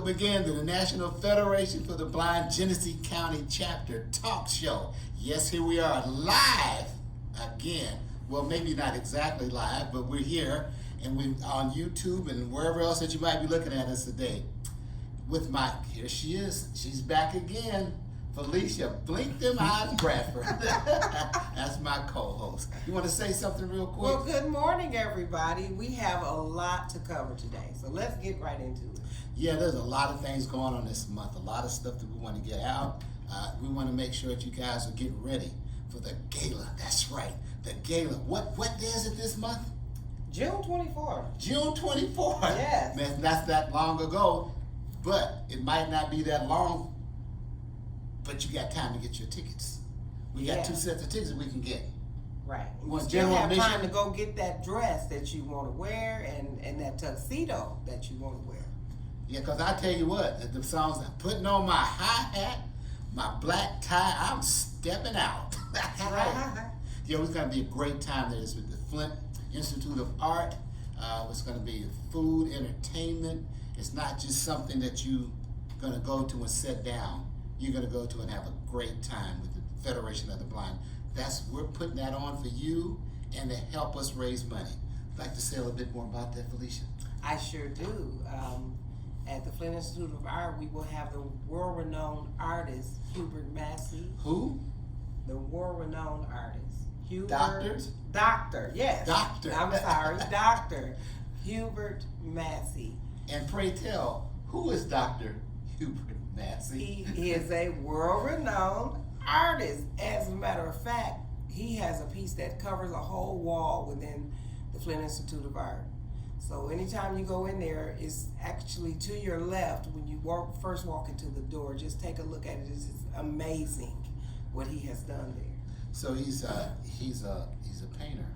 begin the National Federation for the Blind Genesee County Chapter Talk Show. Yes, here we are live again. Well, maybe not exactly live, but we're here and we're on YouTube and wherever else that you might be looking at us today. With my, here she is. She's back again. Felicia, blink them eyes, Bradford. That's my co-host. You want to say something real quick? Well, good morning, everybody. We have a lot to cover today, so let's get right into it. Yeah, there's a lot of things going on this month, a lot of stuff that we want to get out. We want to make sure that you guys are getting ready for the Gala. That's right, the Gala. What day is it this month? June 24th. June 24th. Yes. Man, that's that long ago, but it might not be that long, but you got time to get your tickets. We got 2 sets of tickets that we can get. Right. You still have time to go get that dress that you want to wear and that tuxedo that you want to wear. Yeah, because I tell you what, the songs, putting on my high hat, my black tie, I'm stepping out. That's right. Yeah, it's going to be a great time there. It's with the Flint Institute of Art. It's going to be food, entertainment. It's not just something that you're going to go to and sit down. You're going to go to and have a great time with the Federation of the Blind. We're putting that on for you and to help us raise money. Like to say a little bit more about that, Felicia? I sure do. At the Flint Institute of Art, we will have the world-renowned artist, Hubert Massey. Who? The world-renowned artist. Hubert. Doctor, yes. Doctor. I'm sorry, Dr. Hubert Massey. And pray tell, who is Dr. Hubert Massey? He is a world-renowned artist. As a matter of fact, he has a piece that covers a whole wall within the Flint Institute of Art. So anytime you go in there, it's actually to your left when you first walk into the door. Just take a look at it. It's amazing what he has done there. So he's a painter.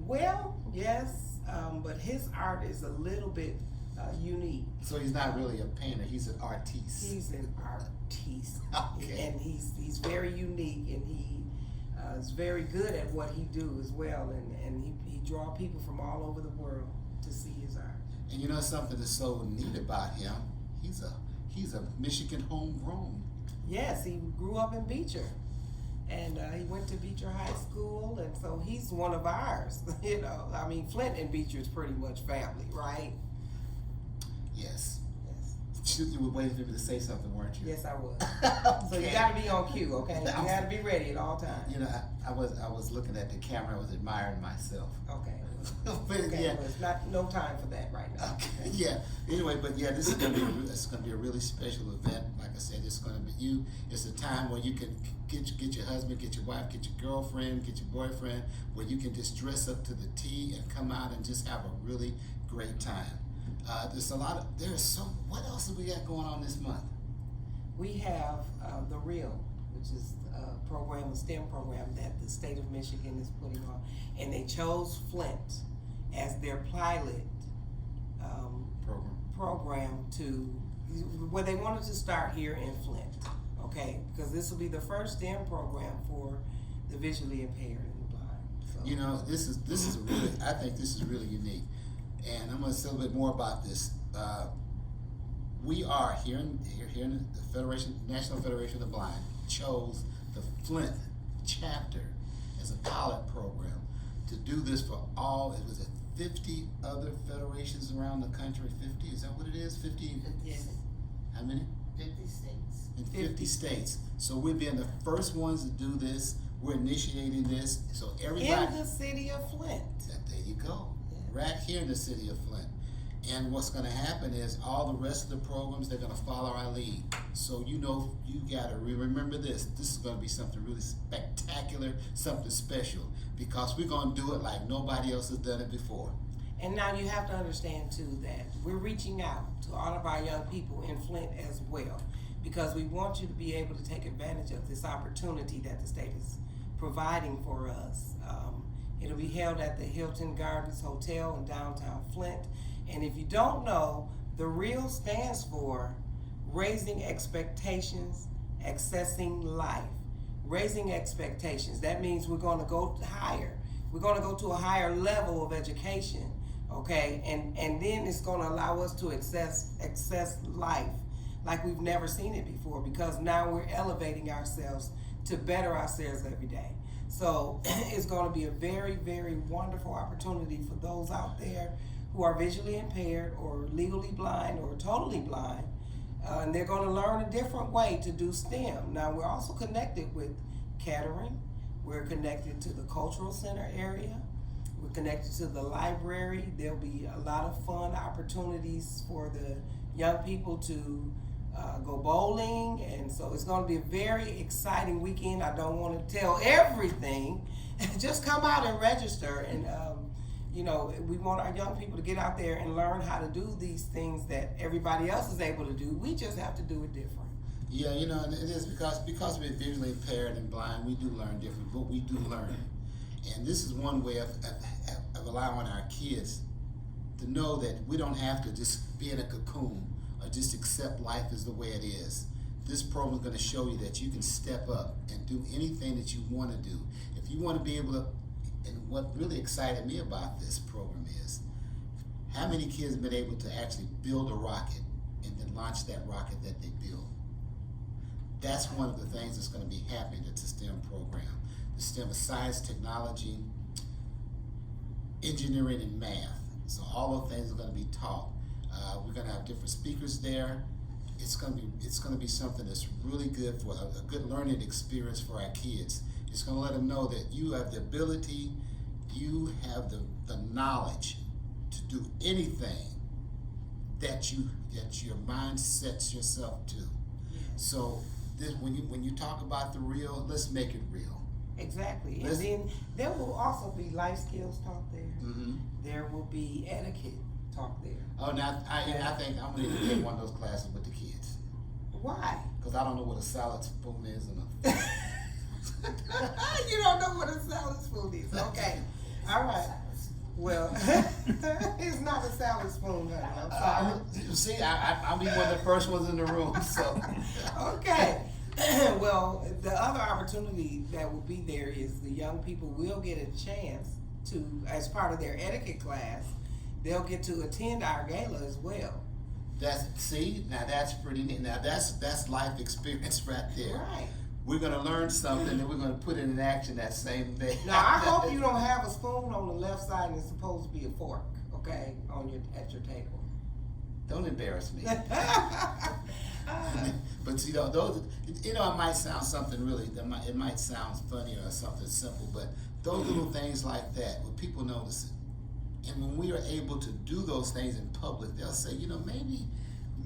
Well, yes, but his art is a little bit unique. So he's not really a painter. He's an artiste. He's an artiste. Okay. And he's very unique, and he is very good at what he do as well, and he draw people from all over the world to see his art. And you know something that's so neat about him? He's a Michigan homegrown. Yes, he grew up in Beecher, and he went to Beecher High School, and so he's one of ours. You know, I mean, Flint and Beecher is pretty much family, right? Yes. You were waiting for me to say something, weren't you? Yes, I was. Okay. So you got to be on cue, okay? You got to be ready at all times. You know, I was looking at the camera. I was admiring myself. Okay. But Okay, yeah. well, it's no time for that right now. Okay. Yeah. Anyway, but yeah, this is gonna be a really special event. Like I said, it's gonna be you. It's a time where you can get your husband, get your wife, get your girlfriend, get your boyfriend, where you can just dress up to the T and come out and just have a really great time. What else have we got going on this month? We have The Real, which is a STEM program that the state of Michigan is putting on. And they chose Flint as their pilot program where they wanted to start here in Flint, okay? Because this will be the first STEM program for the visually impaired and the blind. So. You know, I think this is really unique. And I'm going to say a little bit more about this. We are here in the National Federation of the Blind chose the Flint chapter as a pilot program to do this for all. It was 50 other federations around the country. 50, is that what it is? 50? Yes. How many? 50 states. In 50 states. So we're being the first ones to do this. We're initiating this. So everybody. In the city of Flint. There you go. Right here in the city of Flint. And what's going to happen is all the rest of the programs, they're going to follow our lead. So you know, you got to remember this. This is going to be something really spectacular, something special, because we're going to do it like nobody else has done it before. And now you have to understand too that we're reaching out to all of our young people in Flint as well, because we want you to be able to take advantage of this opportunity that the state is providing for us. It'll be held at the Hilton Gardens Hotel in downtown Flint. And if you don't know, the REAL stands for Raising Expectations, Accessing Life. Raising expectations. That means we're going to go higher. We're going to go to a higher level of education Okay, and then it's going to allow us to access life like we've never seen it before, because now we're elevating ourselves to better ourselves every day. So it's going to be a very, very wonderful opportunity for those out there who are visually impaired or legally blind or totally blind, and they're going to learn a different way to do STEM. Now, we're also connected with catering. We're connected to the cultural center area. We're connected to the library. There'll be a lot of fun opportunities for the young people to go bowling, and so it's going to be a very exciting weekend. I don't want to tell everything. Just come out and register, and we want our young people to get out there and learn how to do these things that everybody else is able to do. We just have to do it different. Yeah, and it is because we're visually impaired and blind, we do learn different, but we do learn. And this is one way of allowing our kids to know that we don't have to just be in a cocoon or just accept life as the way it is. This program is going to show you that you can step up and do anything that you want to do. If you want to be able to, and what really excited me about this program is how many kids have been able to actually build a rocket and then launch that rocket that they build. That's one of the things that's going to be happening at the STEM program. The STEM is science, technology, engineering, and math. So all of things are going to be taught. We're going to have different speakers there. It's going to be something that's really good for a good learning experience for our kids. It's going to let them know that you have the ability, you have the knowledge to do anything that your mind sets yourself to. So when you talk about the real, let's make it real. Exactly. And then there will also be life skills taught there. Mm-hmm. There will be etiquette taught there. Oh, now I think I'm going to take one of those classes with the kids. Why? Because I don't know what a salad spoon is. You don't know what a salad spoon is. Okay. All right. Well, it's not a salad spoon, honey. I'm sorry. See, I'll be one of the first ones in the room. So. Okay. Well, the other opportunity that will be there is the young people will get a chance to, as part of their etiquette class, they'll get to attend our gala as well. Now that's pretty neat. Now that's life experience right there. Right. We're going to learn something and we're going to put it in action that same day. Now I hope you don't have a spoon on the left side and it's supposed to be a fork, okay, at your table. Don't embarrass me. But those, it might sound something really, it might sound funny or something simple, but those little things like that, when people notice it, and when we are able to do those things in public, they'll say,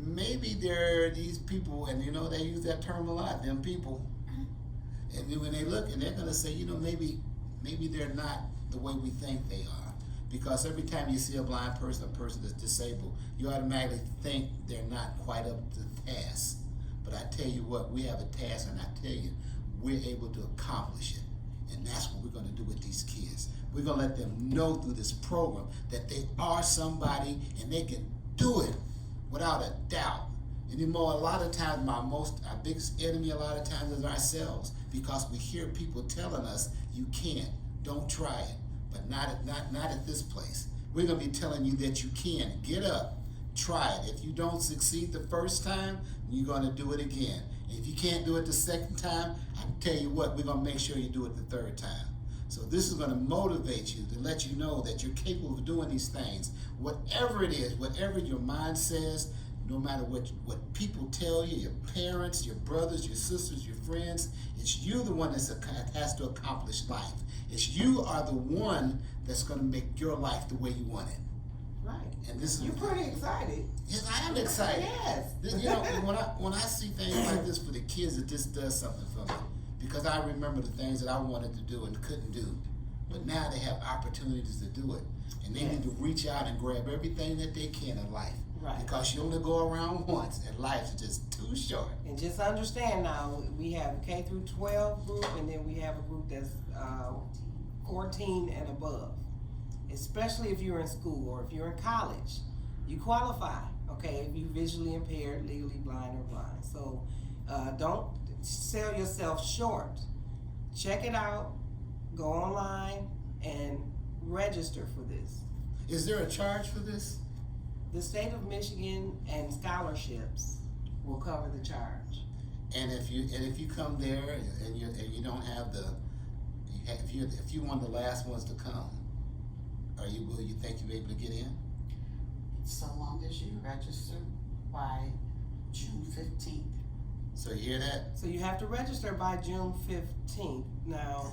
maybe there are these people, and they use that term a lot, them people, and then when they look, and they're going to say, maybe they're not the way we think they are. Because every time you see a blind person, a person that's disabled, you automatically think they're not quite up to the task. But I tell you what, we have a task, and I tell you, we're able to accomplish it. And that's what we're going to do with these kids. We're going to let them know through this program that they are somebody and they can do it without a doubt. Anymore, a lot of times, our biggest enemy a lot of times is ourselves, because we hear people telling us, you can't, don't try it. But not at this place. We're going to be telling you that you can. Get up, try it. If you don't succeed the first time, you're going to do it again. And if you can't do it the second time, I can tell you what, we're going to make sure you do it the third time. So this is going to motivate you to let you know that you're capable of doing these things. Whatever it is, whatever your mind says, no matter what people tell you, your parents, your brothers, your sisters, your friends, it's you the one that has to accomplish life. It's you are the one that's going to make your life the way you want it. Right. And this is. You're pretty excited. Yes, I am excited. Yes. When I see things like this for the kids, it just does something for me, because I remember the things that I wanted to do and couldn't do, but now they have opportunities to do it, and they need to reach out and grab everything that they can in life. Right. Because you only go around once, and life is just too short. And just understand now, we have a K through 12 group, and then we have a group that's 14 and above. Especially if you're in school or if you're in college, you qualify. Okay, if you're visually impaired, legally blind, or blind. So don't sell yourself short. Check it out. Go online and register for this. Is there a charge for this? The state of Michigan and scholarships will cover the charge. And if you come there and you don't have if you're one of the last ones to come, will you think you'll be able to get in? So long as you register by June 15th. So you hear that? So you have to register by June 15th. Now,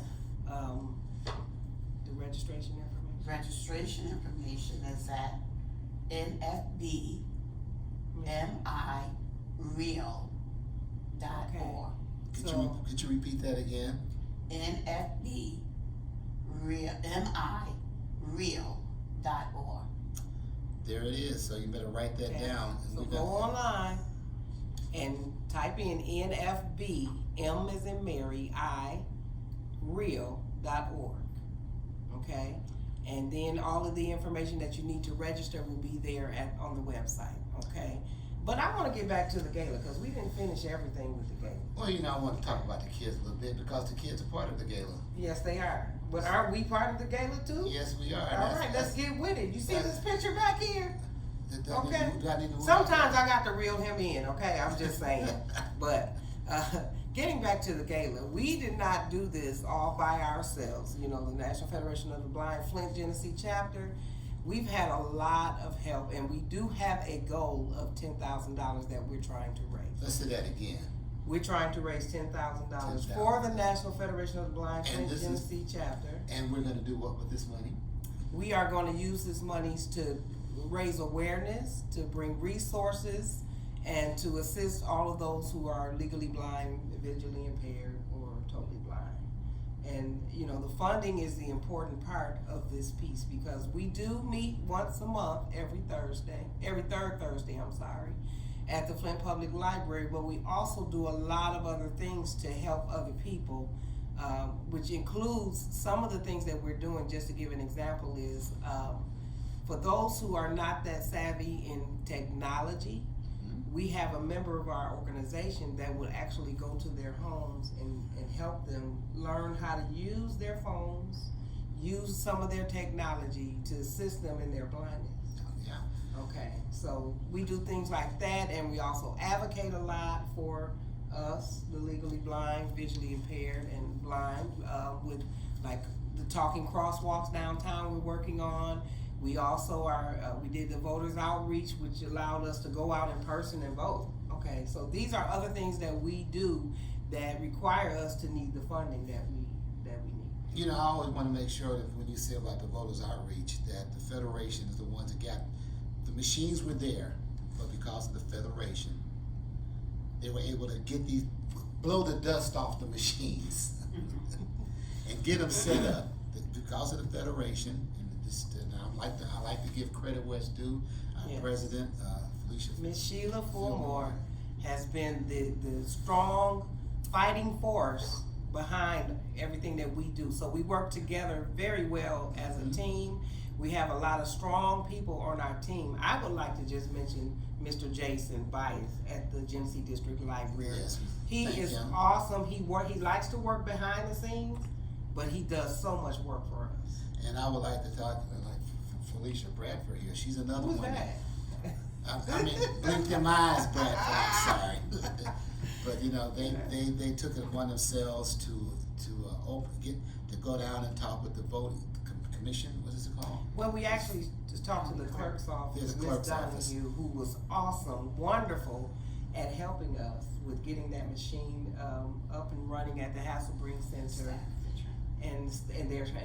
the registration information. Registration information is at nfbmireal.org. Could you repeat that again? nfbmireal.org. There it is. So you better write that down. So go online and type in NFB, M as in Mary, real.org. Okay? And then all of the information that you need to register will be there on the website. Okay? But I want to get back to the gala because we didn't finish everything with the gala. Well, I want to talk about the kids a little bit because the kids are part of the gala. Yes, they are. But aren't we part of the gala too? Yes, we are. All right, let's get with it. You see this picture back here? Okay. Sometimes I got to reel him in, okay? I'm just saying. But getting back to the gala, we did not do this all by ourselves. The National Federation of the Blind Flint, Genesee chapter, we've had a lot of help, and we do have a goal of $10,000 that we're trying to raise. Let's do that again. We're trying to raise $10,000 for the National Federation of the Blind Flint, Genesee chapter. And we're going to do what with this money? We are going to use this money to raise awareness, to bring resources, and to assist all of those who are legally blind, visually impaired, or totally blind. And the funding is the important part of this piece because we do meet once a month, every third Thursday, at the Flint Public Library, but we also do a lot of other things to help other people, which includes some of the things that we're doing. Just to give an example is, for those who are not that savvy in technology, we have a member of our organization that would actually go to their homes and help them learn how to use their phones, use some of their technology to assist them in their blindness. Yeah. Okay, so we do things like that, and we also advocate a lot for us, the legally blind, visually impaired, and blind, with like the talking crosswalks downtown we're working on. We also we did the voters outreach, which allowed us to go out in person and vote. Okay, so these are other things that we do that require us to need the funding that we need. I always want to make sure that when you say about the voters outreach, that the Federation is the ones that got, the machines were there, but because of the Federation, they were able to blow the dust off the machines and get them set up because of the Federation. And I like to give credit where it's due. Our president, Ms. Sheila Fulmore, has been the strong fighting force behind everything that we do. So we work together very well as a team. We have a lot of strong people on our team. I would like to just mention Mr. Jason Bias at the Genesee District Library. Yes, he is awesome. He likes to work behind the scenes, but he does so much work for us. And I would like to talk like Felicia Bradford here. She's another Who's one. That? I mean, blink them eyes, Bradford. I'm sorry, but they took it upon themselves to go down and talk with the voting commission. What is it called? Well, we actually just talked to the clerk's office, Ms. Donahue, who was awesome, wonderful at helping us with getting that machine up and running at the Hasselbrink Center and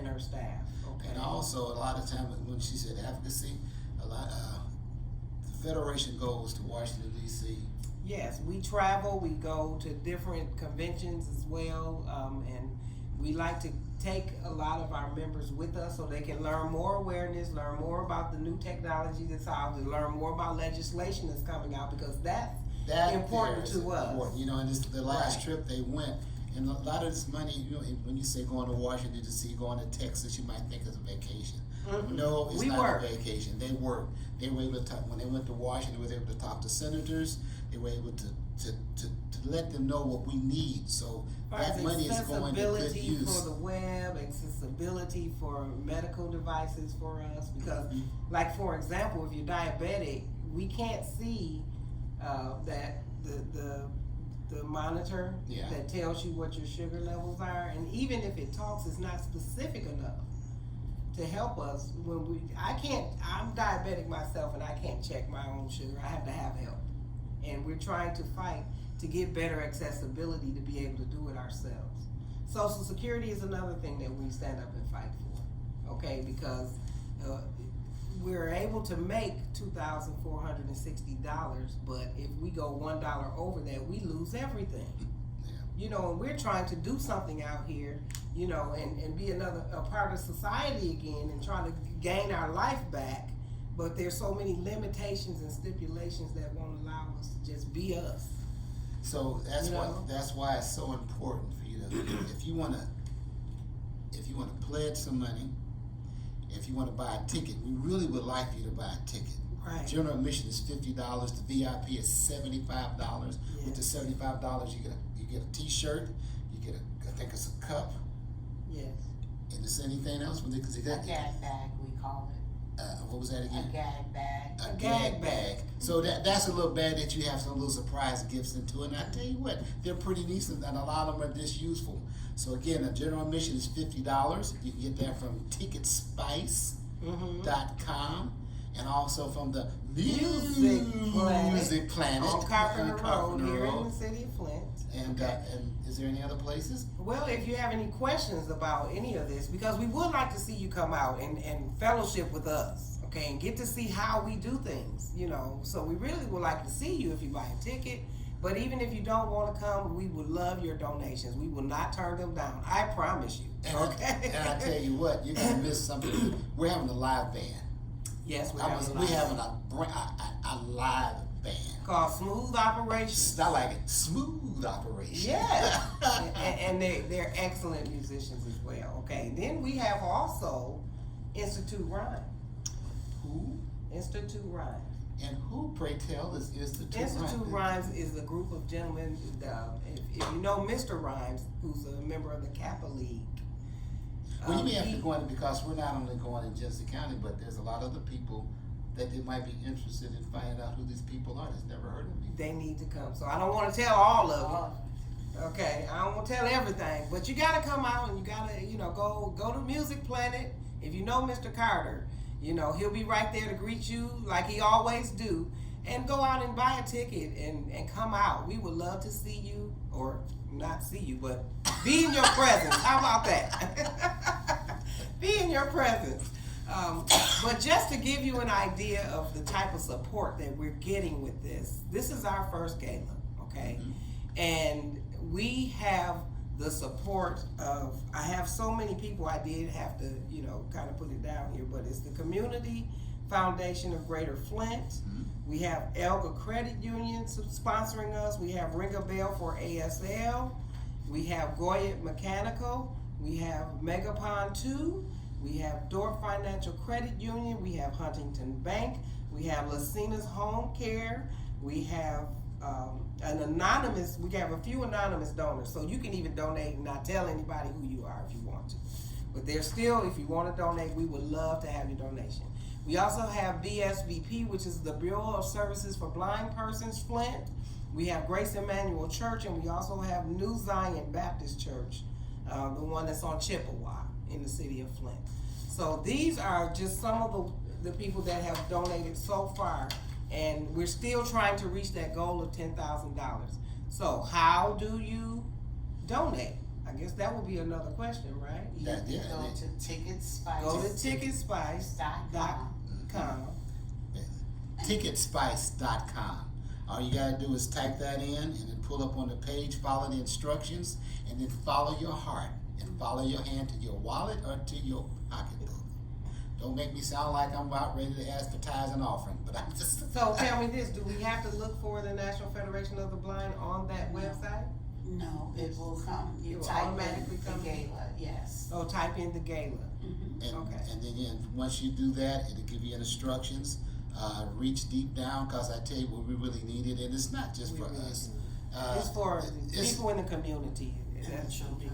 her staff. Okay. And also, a lot of times when she said advocacy, the Federation goes to Washington, D.C. Yes, we travel, we go to different conventions as well, and we like to take a lot of our members with us so they can learn more awareness, learn more about the new technology that's out, and learn more about legislation that's coming out, because that's important to us. And the last trip they went, and a lot of this money, when you say going to Washington D.C., going to Texas, you might think it's a vacation. Mm-hmm. No, it's not a vacation. They work. They were able to talk, when they went to Washington, they were able to talk to senators. They were able to let them know what we need. So that money is going to good use. Accessibility for the web, accessibility for medical devices for us, because like for example, if you're diabetic, we can't see that the monitor Yeah. that tells you what your sugar levels are, and even if it talks, it's not specific enough to help us when I'm diabetic myself and I can't check my own sugar. I have to have help, and we're trying to fight to get better accessibility to be able to do it ourselves. Social Security is another thing that we stand up and fight for, okay, because we're able to make $2,460, but if we go $1 over that, we lose everything. Yeah. You know, and we're trying to do something out here, you know, and be a part of society again, and trying to gain our life back. But there's so many limitations and stipulations that won't allow us to just be us. So that's You why know? it's so important for you to if you wanna pledge some money, if you wanna buy a ticket, we really would like for you to buy a ticket. Right. General admission is $50. The VIP is $75. With the Yes. $75, you get a T-shirt. You get I think it's a cup. Yes. And is there anything else? A gag bag, we call it. What was that A again? gag bag. A gag gag bag. So that's a little bag that you have some little surprise gifts into. And I tell you what, they're pretty neat, and a lot of them are just useful. So again, the general admission is $50. You can get that from ticketspice.com. And also from the Music Planet on Carpenter Road here in Road. the city of Flint. And is there any other places? Well, if you have any questions about any of this, because we would like to see you come out and fellowship with us, okay, and get to see how we do things, you know. So we really would like to see you if you buy a ticket. But even if you don't want to come, we would love your donations. We will not turn them down. I promise you. Okay. And I tell you what, you're gonna miss something. We're having a live band. Yes, we're We're having having a live band. called Smooth Operations. I like it. Smooth operation. Yeah, and they're excellent musicians as well. Okay, then we have also Institute Rhyme. Who? Institute Rhyme. And who, pray tell, is Institute Institute Rhymes is a group of gentlemen. If you know Mr. Rhymes, who's a member of the Kappa League. Well, you may have to go in because we're not only going in Jefferson County, but there's a lot of other people that they might be interested in finding out who these people are that's never heard of me. They need to come. So I don't want to tell all of it. Okay, I don't want to tell everything, but you got to come out and you got to, you know, go to Music Planet. If you know Mr. Carter, you know, he'll be right there to greet you like he always do. And go out and buy a ticket and come out. We would love to see you, or not see you, but be in your presence. How about that? Be in your presence. But just to give you an idea of the type of support that we're getting with this is our first gala, okay? Mm-hmm. And we have the support of, I have so many people, I did have to, you know, kind of put it down here, but it's the Community Foundation of Greater Flint. Mm-hmm. We have Elga Credit Union sponsoring us. We have Ring a Bell for ASL. We have Goya Mechanical. We have Megapon 2. We have Dorf Financial Credit Union. We have Huntington Bank. We have Lacina's Home Care. We have an anonymous, we have a few anonymous donors. So you can even donate and not tell anybody who you are if you want to. But there's still, if you want to donate, we would love to have your donation. We also have BSBP, which is the Bureau of Services for Blind Persons, Flint. We have Grace Emmanuel Church, and we also have New Zion Baptist Church, the one that's on Chippewa in the city of Flint. So these are just some of the people that have donated so far, and we're still trying to reach that goal of $10,000. So how do you donate? I guess that would be another question, right? You That- yeah, go that- to Ticketspice. Go to ticketspice.com. Ticketspice.com. All you gotta do is type that in and then pull up on the page, follow the instructions, and then follow your heart and follow your hand to your wallet or to your pocketbook. Don't make me sound like I'm about ready to ask for tithes and offering, but I'm just. So tell me this, do we have to look for the National Federation of the Blind on that website? No, it will come. You It will type automatically in the come? gala, yes. Oh, type in the gala. Mhm. And, Okay. and then once you do that, it'll give you instructions. Reach deep down, cause I tell you what we really need it, and it's not just We for really us. do. It's for it's- people in the community. That's children.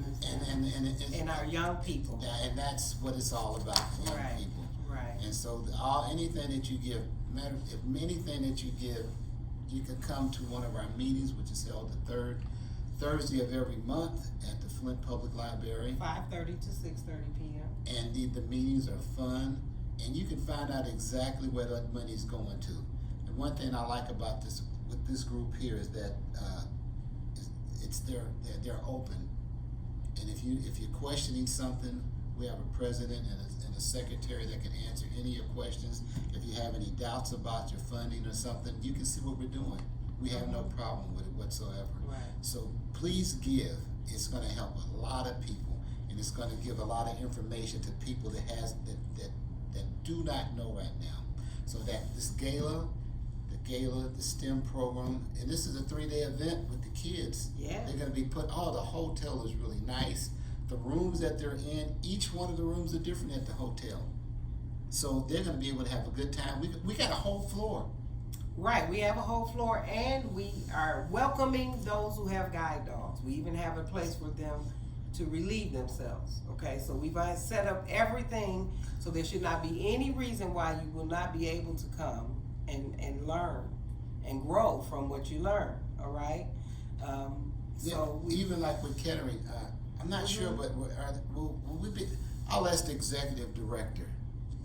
and our young people. Yeah, and that's what it's all about, the young Right. people. Right. And so anything that you give, if anything that you give, you can come to one of our meetings, which is held the third Thursday of every month at the Flint Public Library. 5:30 to 6:30 p.m. And the meetings are fun, and you can find out exactly where that money's going to. And one thing I like about this with this group here is that they're open. And if you're questioning something, we have a president and a secretary that can answer any of your questions. If you have any doubts about your funding or something, you can see what we're doing. We have no problem with it whatsoever. Right. So please give. It's going to help a lot of people, and it's going to give a lot of information to people that do not know right now. So that this gala, the STEM program, and this is a 3-day event with the kids. Yeah. They're going to be the hotel is really nice. The rooms that they're in, each one of the rooms are different at the hotel. So they're going to be able to have a good time. We got a whole floor. Right, we have a whole floor, and we are welcoming those who have guide dogs. We even have a place for them to relieve themselves. Okay, so we've set up everything, so there should not be any reason why you will not be able to come and learn and grow from what you learn. All right. Even like with Kettering, I'm not sure, but will we be? I'll ask the executive director.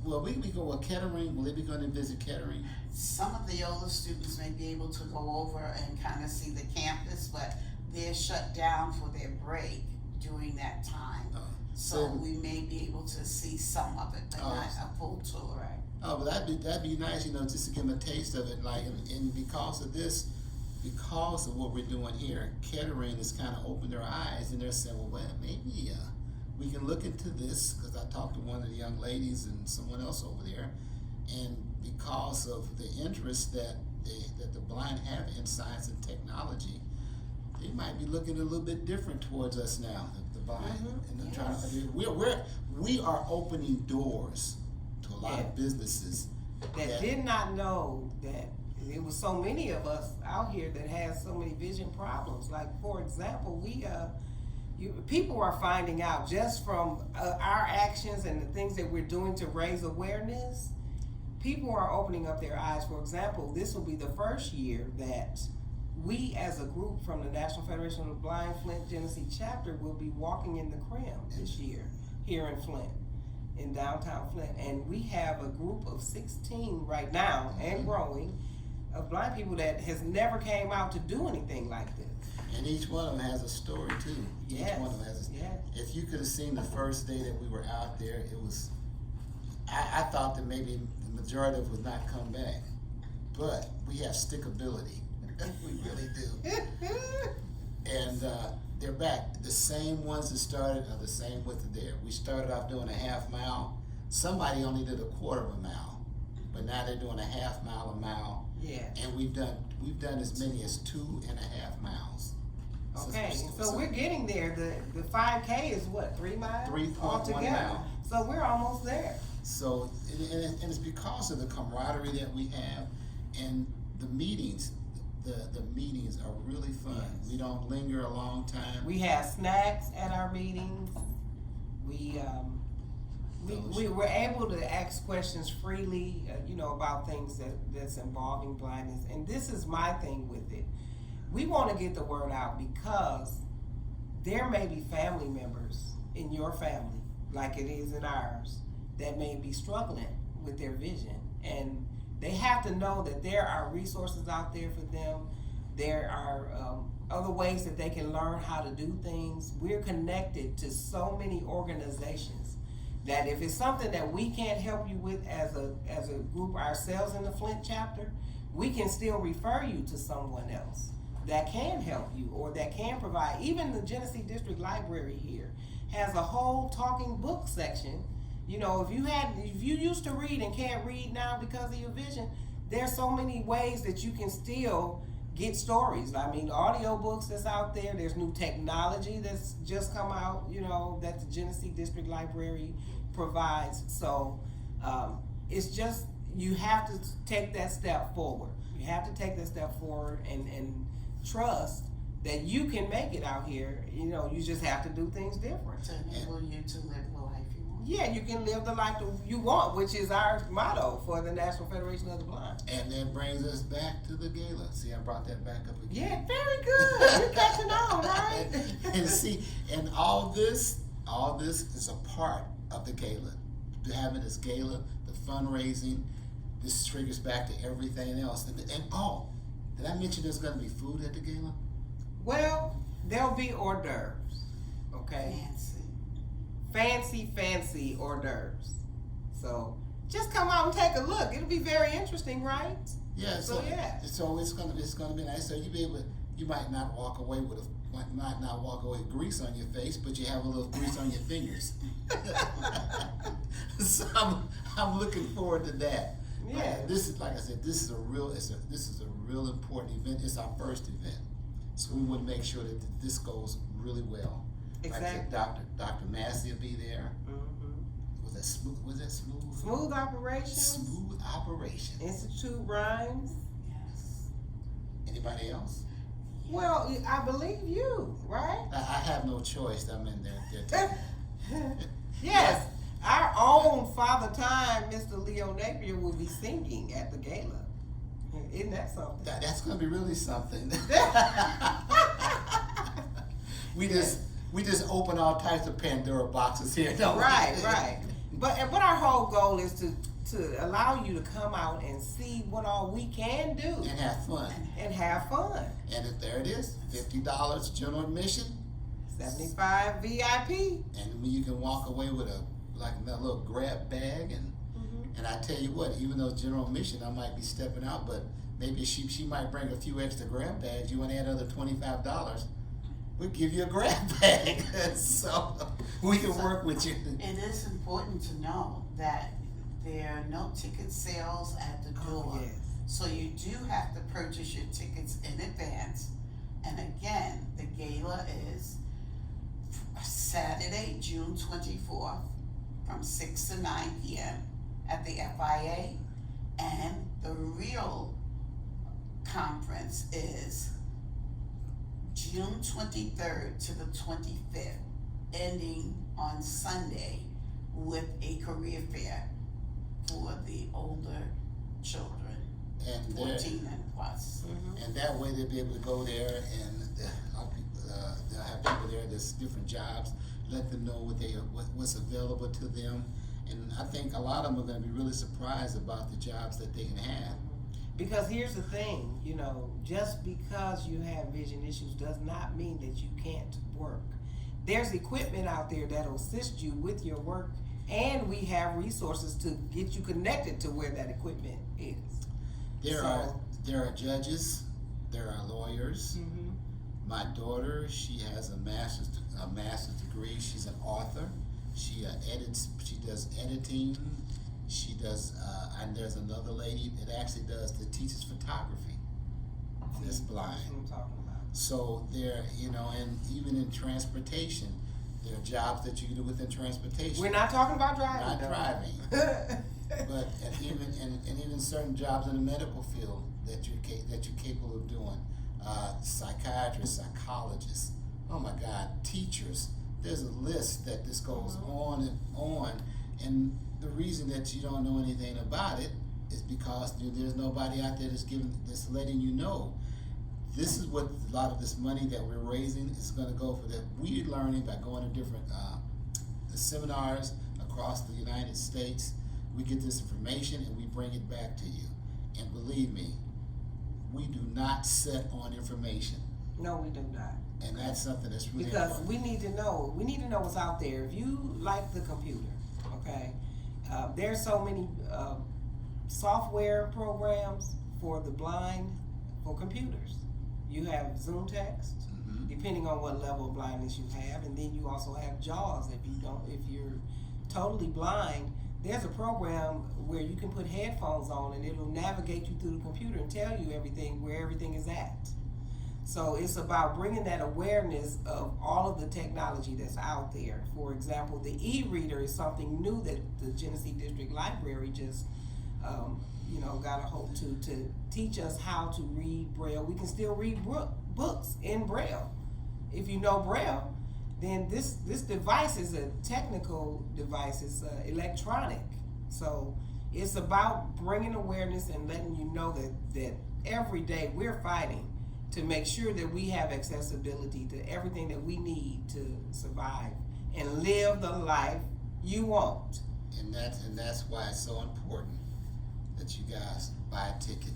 Will we be going to Kettering? Will they be going to visit Kettering? Some of the older students may be able to go over and kind of see the campus, but they're shut down for their break during that time. So we may be able to see some of it, but not a full tour. Right. Oh, but that'd be nice, just to give them a taste of it. Like, and because of this, because of what we're doing here, Kettering has kind of opened their eyes, and they're saying, well, maybe we can look into this, because I talked to one of the young ladies and someone else over there, and because of the interest that the blind have in science and technology, they might be looking a little bit different towards us now, the blind. And they're trying to, we are opening doors to a lot of businesses that did not know that there was so many of us out here that has so many vision problems. Like, for example, people are finding out just from our actions and the things that we're doing to raise awareness. People are opening up their eyes. For example, this will be the first year that we as a group from the National Federation of the Blind Flint Genesee chapter will be walking in the Crim this year here in Flint, in downtown Flint. And we have a group of 16 right now and growing of blind people that has never came out to do anything like this. And each one of them has a story too. Yes. Each one of them has If you could have seen the first day that we were out there, it was, I thought that maybe the majority of it would not come back. But we have stickability. We really do. And they're back. The same ones that started are the same with there. We started off doing a half mile. Somebody only did a quarter of a mile. But now they're doing a half mile, a mile. Yeah. And we've done as many as 2.5 miles. Okay, so we're getting there. The 5K is what, 3 miles? 3.1 altogether. mile. So we're almost there. So, and it's because of the camaraderie that we have, and the meetings. The meetings are really fun. Yes. We don't linger a long time. We have snacks at our meetings. We were able to ask questions freely, about things that's involving blindness. And this is my thing with it. We want to get the word out because there may be family members in your family, like it is in ours, that may be struggling with their vision. And they have to know that there are resources out there for them. There are other ways that they can learn how to do things. We're connected to so many organizations that if it's something that we can't help you with as a group ourselves in the Flint chapter, we can still refer you to someone else that can help you or that can provide. Even the Genesee District Library here has a whole talking book section. If you used to read and can't read now because of your vision, there's so many ways that you can still get stories. I mean, audio books that's out there. There's new technology that's just come out, that the Genesee District Library provides. So it's just, you have to take that step forward. You have to take that step forward and trust that you can make it out here. You know, you just have to do things different. To enable you to live the life you want. Yeah, you can live the life that you want, which is our motto for the National Federation of the Blind. And that brings us back to the gala. See, I brought that back up again. Yeah, very good. You're catching on, right? And see, and all this is a part of the gala. Having this gala, the fundraising, this triggers back to everything else. And oh, did I mention there's going to be food at the gala? Well, there'll be hors d'oeuvres, okay? Fancy hors d'oeuvres. So just come out and take a look. It'll be very interesting, right? Yeah. So yeah. So it's gonna be nice. So you might not walk away with grease on your face, but you have a little grease on your fingers. So I'm looking forward to that. Yeah. This is, like I said, this is a real important event. It's our first event, so we want to make sure that this goes really well. Exactly. Like I said, Dr. Massey will be there. Mm-hmm. Was that smooth? Smooth operations. Smooth operations. Institute Rhymes. Yes. Anybody else? Well, I believe you, right? I have no choice. I'm in there. Yes. Our own Father Time, Mr. Leo Napier, will be singing at the gala. Isn't that something? That's going to be really something. We just open all types of Pandora boxes here, don't we? Right. But our whole goal is to allow you to come out and see what all we can do And have fun. And there it is, $50 general admission, 75 VIP. and you can walk away with a little grab bag, and I tell you what, even though it's general admission, I might be stepping out, but maybe she might bring a few extra grab bags. You want to add another $25? We'll give you a grab bag, so we can work with you. It is important to know that there are no ticket sales at the door. Oh, yes. So you do have to purchase your tickets in advance. And again, the gala is Saturday, June 24th from 6 to 9 p.m. at the FIA. And the real conference is June 23rd to the 25th, ending on Sunday with a career fair for the older children, And 14 and plus. And that way they'll be able to go there, and they'll have people there that's different jobs, let them know what's available to them. And I think a lot of them are going to be really surprised about the jobs that they can have. Because here's the thing, just because you have vision issues does not mean that you can't work. There's equipment out there that'll assist you with your work, and we have resources to get you connected to where that equipment is. There are judges, there are lawyers. My daughter, she has a master's degree. She's an author. She does editing. She does, and there's another lady that teaches photography. That's blind. That's what I'm talking about. So there, and even in transportation, there are jobs that you can do within transportation. We're not talking about driving. Not driving. But even certain jobs in the medical field that you're capable of doing, psychiatrists, psychologists, oh my God, teachers. There's a list that this goes on and on, and the reason that you don't know anything about it is because there's nobody out there that's letting you know. This is what a lot of this money that we're raising is going to go for. That we're learning by going to different the seminars across the United States. We get this information and we bring it back to you. And believe me, we do not sit on information. No, we do not. And that's something that's really because important. we need to know what's out there. If you like the computer, okay, there's so many software programs for the blind for computers. You have Zoom text, depending on what level of blindness you have, and then you also have JAWS. If you're totally blind, there's a program where you can put headphones on and it'll navigate you through the computer and tell you where everything is at. So it's about bringing that awareness of all of the technology that's out there. For example, the e-reader is something new that the Genesee District Library just you know, got a hold to teach us how to read Braille. We can still read books in Braille. If you know Braille, then this device is a technical device. It's electronic. So it's about bringing awareness and letting you know that every day we're fighting to make sure that we have accessibility to everything that we need to survive and live the life you want. And that's why it's so important that you guys buy a ticket.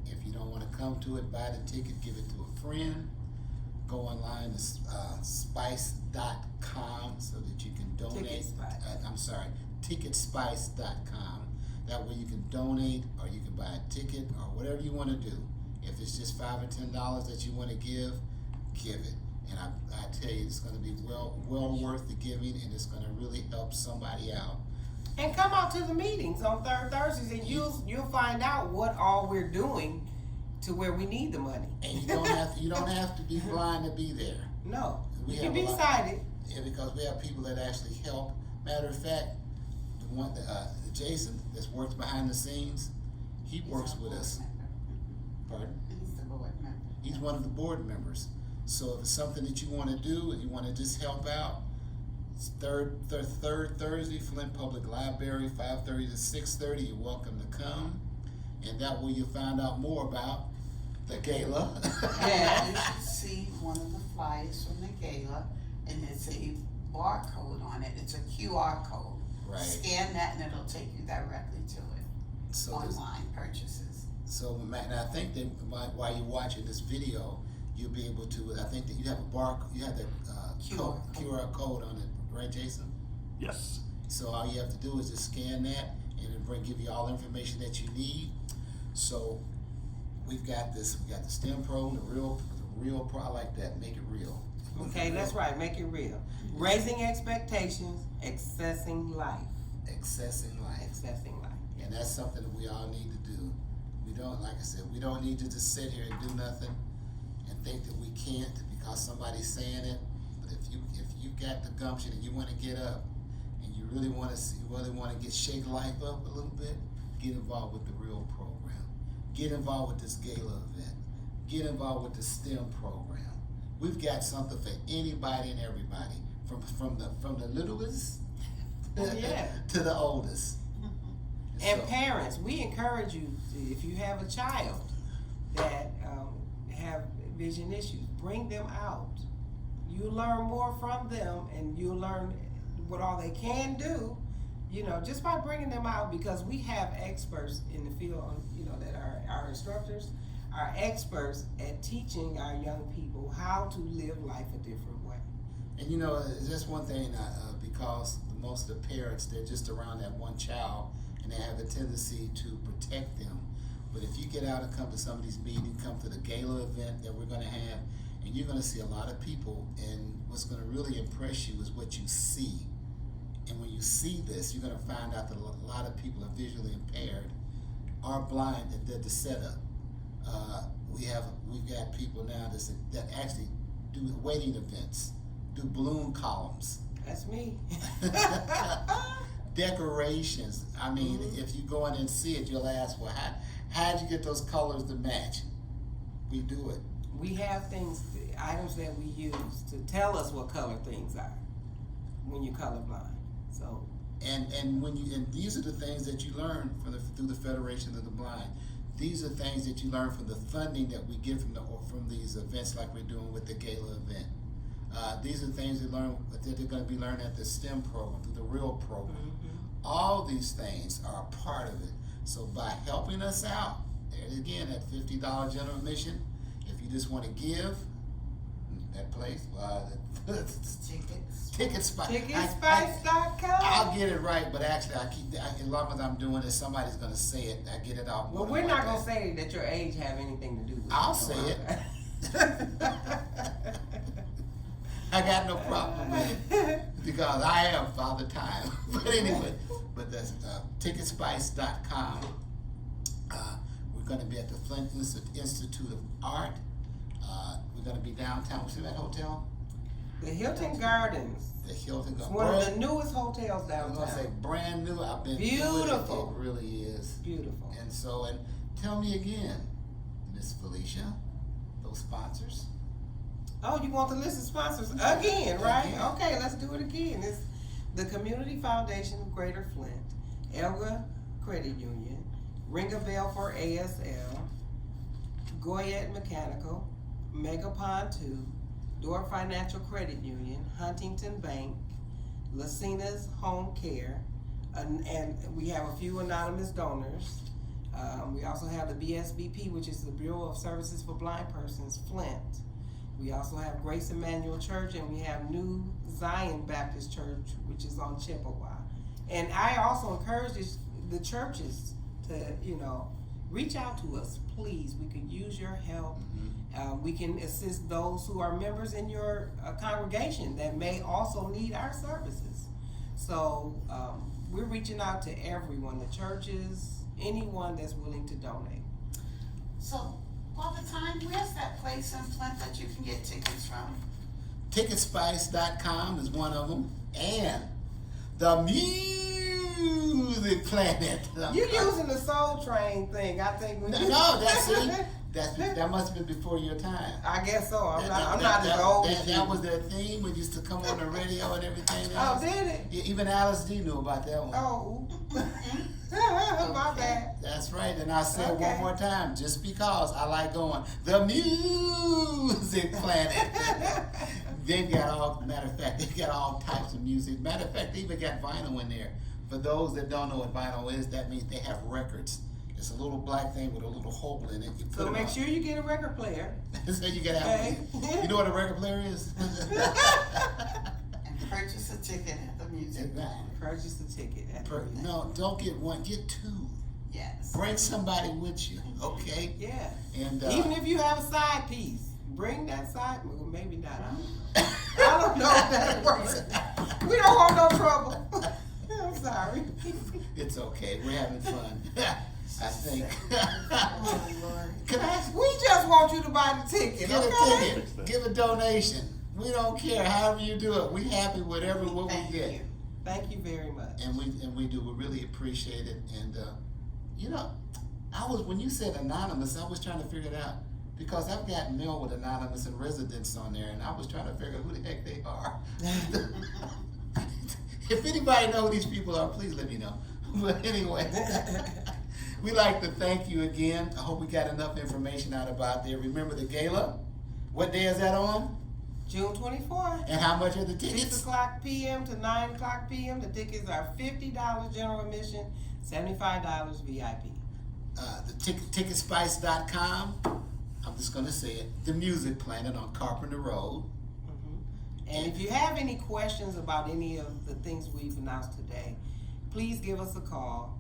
If you don't want to come to it, buy the ticket, give it to a friend. Go online to spice.com so that you can donate. Ticketspice.com. That way you can donate, or you can buy a ticket, or whatever you want to do. If it's just $5 or $10 that you want to give it. And I tell you, it's going to be well worth the giving, and it's going to really help somebody out. And come out to the meetings on Thursdays, and you'll find out what all we're doing to where we need the money. And you don't have to be blind to be there. No, We you have can be a lot- sighted. Yeah, because we have people that actually help. Matter of fact, Jason that works behind the scenes, he works with us. Pardon? He's the board member. He's one of the board members. So if it's something that you want to do and you want to just help out, it's third Thursday, Flint Public Library, 5:30 to 6:30. You're welcome to come, and that way you'll find out more about the gala. Yeah, you should see one of the flyers from the gala, and it's a barcode on it. It's a QR code. Right. Scan that, and it'll take you directly to it. So this- Online purchases. So, Matt, and I think that while you're watching this video, you'll be able to. I think that you have you have the QR code on it, right, Jason? Yes. So all you have to do is just scan that, and it'll give you all the information that you need. So we've got this. We got the STEM Pro, the real Pro. I like that. Make it real. Okay, that's right. Make it real. Raising expectations, accessing life. Accessing life. Accessing life. And that's something that we all need to do. We don't, like I said, we don't need to just sit here and do nothing and think that we can't because somebody's saying it. But if you got the gumption and you want to get up and you really want to shake life up a little bit, get involved with the real program. Get involved with this gala event. Get involved with the STEM program. We've got something for anybody and everybody, from the littlest Yeah. to the oldest. And So- parents, we encourage you, if you have a child that have vision issues, bring them out. You learn more from them, and you learn what all they can do, you know, just by bringing them out, because we have experts in the field, you know, that our instructors are experts at teaching our young people how to live life a different way. And you know, it's just one thing, because most of the parents, they're just around that one child, and they have a tendency to protect them. But if you get out and come to some of these meetings, come to the gala event that we're going to have, and you're going to see a lot of people, and what's going to really impress you is what you see. And when you see this, you're going to find out that a lot of people are visually impaired, are blind, and they're the setup. We've got people now that actually do waiting events, do balloon columns. That's me. Decorations. I mean, if you go in and see it, you'll ask, well, how'd you get those colors to match? We do it. We have items that we use to tell us what color things are when you're colorblind. So. And these are the things that you learn through the Federation of the Blind. These are things that you learn from the funding that we get from these events, like we're doing with the gala event. These are things that they're going to be learning at the STEM program, through the real program. Mm-hmm. All these things are a part of it. So by helping us out, there it again, at $50 general admission, if you just want to give, that place, Ticketspice.com. I'll get it right, but actually, as long as I'm doing it, somebody's going to say it. I get it out. Well, we're not going to say that your age have anything to do with it. I'll say it. I got no problem with it because I am Father Time. But anyway, that's Ticketspice.com. We're going to be at the Flint Institute of Art. We're going to be downtown. What's that hotel? The Hilton Gardens. The Hilton It's Gardens. one of the newest hotels I was gonna say downtown. brand new. I've been Beautiful. It really is. Beautiful. And so, and tell me again, Miss Felicia, those sponsors. Oh, you want the list of sponsors again, right? Again. Okay, let's do it again. It's the Community Foundation of Greater Flint, Elga Credit Union, Ring a Bell for ASL, Goyette Mechanical, Megapond 2, Door Financial Credit Union, Huntington Bank, Lucina's Home Care, and we have a few anonymous donors. We also have the BSBP, which is the Bureau of Services for Blind Persons, Flint. We also have Grace Emmanuel Church, and we have New Zion Baptist Church, which is on Chippewa. And I also encourage the churches to, reach out to us, please. We could use your help. We can assist those who are members in your congregation that may also need our services. So we're reaching out to everyone, the churches, anyone that's willing to donate. So, all the time, where's that place in Flint that you can get tickets from? Ticketspice.com is one of them, and the Music Planet. You're using the Soul Train thing, I think. When That must have been before your time. I guess so. I'm not as old as you. That was their theme. We used to come on the radio and everything Oh, else. did it? Yeah, even Alice D knew about that one. Oh, my bad. That's right. And I said Okay. one more time, just because I like going, the Music Planet. They've got they've got all types of music. Matter of fact, they even got vinyl in there. For those that don't know what vinyl is, that means they have records. It's a little black thing with a little hole in it. You put So it make on. sure you get a record player. So you gotta have. Okay. You know what a record player is? And purchase a ticket at the music planet. Purchase a ticket at the music. No, don't get one. Get two. Yes. Bring somebody with you. Okay. Yeah. And Even if you have a side piece, bring that side. Well, maybe not. I don't know if that works. We don't want no trouble. I'm sorry. It's okay. We're having fun. I think. Oh, Lord. Can I We just want you to buy the ticket, get okay? a ticket? Give a donation. We don't care. However you do it, we happy with what we Thank get. you. Thank you very much. And we do. We really appreciate it. And when you said anonymous, I was trying to figure it out because I've got mail with anonymous and residents on there, and I was trying to figure out who the heck they are. If anybody knows who these people are, please let me know. But anyway, we like to thank you again. I hope we got enough information out about there. Remember the gala? What day is that on? June 24th. And how much are the 6 tickets? o'clock p.m. to 9 o'clock p.m. The tickets are $50 general admission, $75 VIP. Ticketspice.com. I'm just going to say it. The Music Planet on Carpenter Road. And if you have any questions about any of the things we've announced today, please give us a call.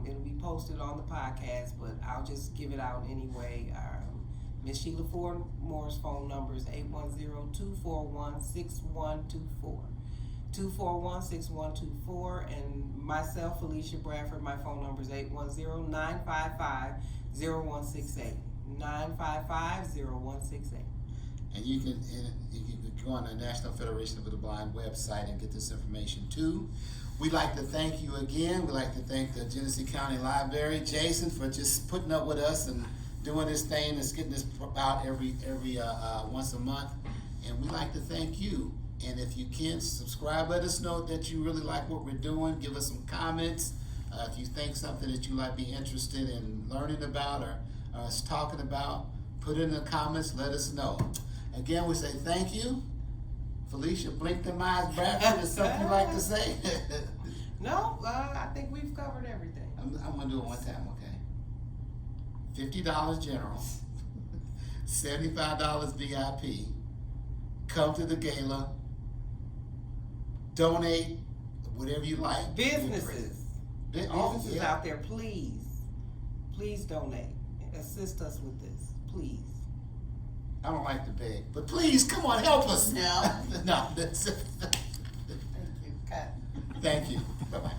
It'll be posted on the podcast, but I'll just give it out anyway. Miss Sheila Ford Moore's phone number is 810-241-6124. 241-6124, and myself, Felicia Bradford, my phone number is 810-955-0168. 955-0168. And you can go on the National Federation of the Blind website and get this information too. We'd like to thank you again. We'd like to thank the Genesee County Library, Jason, for just putting up with us and doing this thing and getting this out every once a month. And we'd like to thank you. And if you can, subscribe. Let us know that you really like what we're doing. Give us some comments. If you think something that you might be interested in learning about or us talking about, put it in the comments. Let us know. Again, we say thank you. Felicia, blink them eyes, Bradford. Is something you'd like to say? No, I think we've covered everything. I'm going to do it one time, okay? $50 general, $75 VIP. Come to the gala. Donate whatever you like. Businesses Yeah. out there, please donate. Assist us with this, please. I don't like to beg, but please, come on, help us. No. No, that's it. Thank you. Cut. Thank you. Bye-bye.